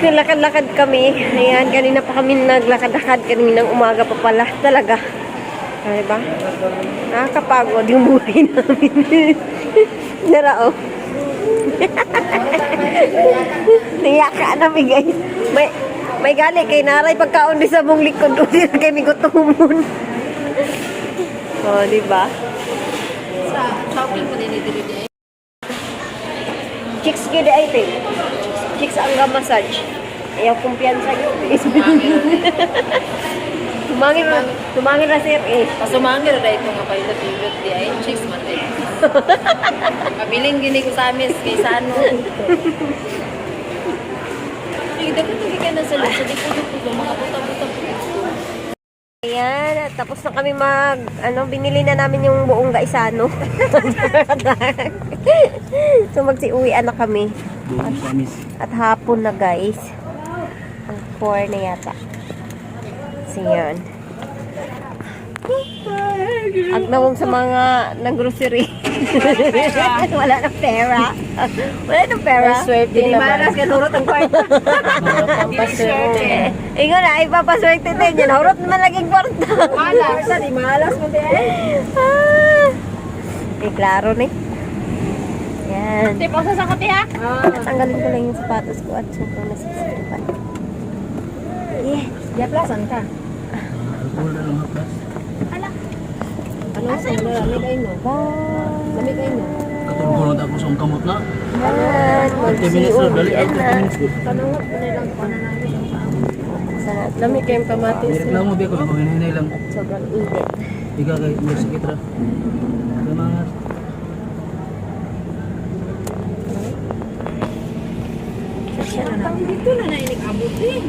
nilakad-lakad kami. Ayan, kanina pa kami naglakad-lakad. Kaninang umaga pa pala. Talaga. Diba? Nakakapagod yung buhay namin. Nara, oh. Niyaka namin, guys. May gali kay naray pagkaon di sa mong likod. Uli na kay migutumon. Oh, diba? Sa shopping ko din dito. Chicks gede ay te. Chicks ang massage. Ayaw kumpiyansa yun. Tumangin na sir eh. Pasumangir na ito nga pilot di ay chicks man din. Kabiling gini ko sa amis kay sa ano. Dapat hindi ka na sa loob. Sa dito mga buta-buta po. Ayan, tapos na kami binili na namin yung buong gaisano. So magsiuwian na kami. At hapon na, guys. Ang 4 na yata. So yun. Agnawang sa mga nag-grocery. Wala ng pera. Wala ng pera. Swerte Hindi naman. maras ka turot ang kwarta. Ikaw na, ipapaswerte din yan. Hurot naman laging kwarta. Malas. Di malas mo din. Klaro ni. Yan. Tipo sa sakot ha? Tanggalin ko lang yung sapatos ko at sobrang nasisipan. Yeah. Diaplasan ka. Ano sa lamig ay no? Lamig ay no? Katulog ako sa kamot na. Yan. 30 minutes na, dali ay 30 minutes ko. Kanungot ko nilang ko na namin. Lamig kayong kamatis. Reklamo ba ko, hinay lang. Sobrang init. Ika kay may sakit ra. Salamat. Dito na nainig abot eh.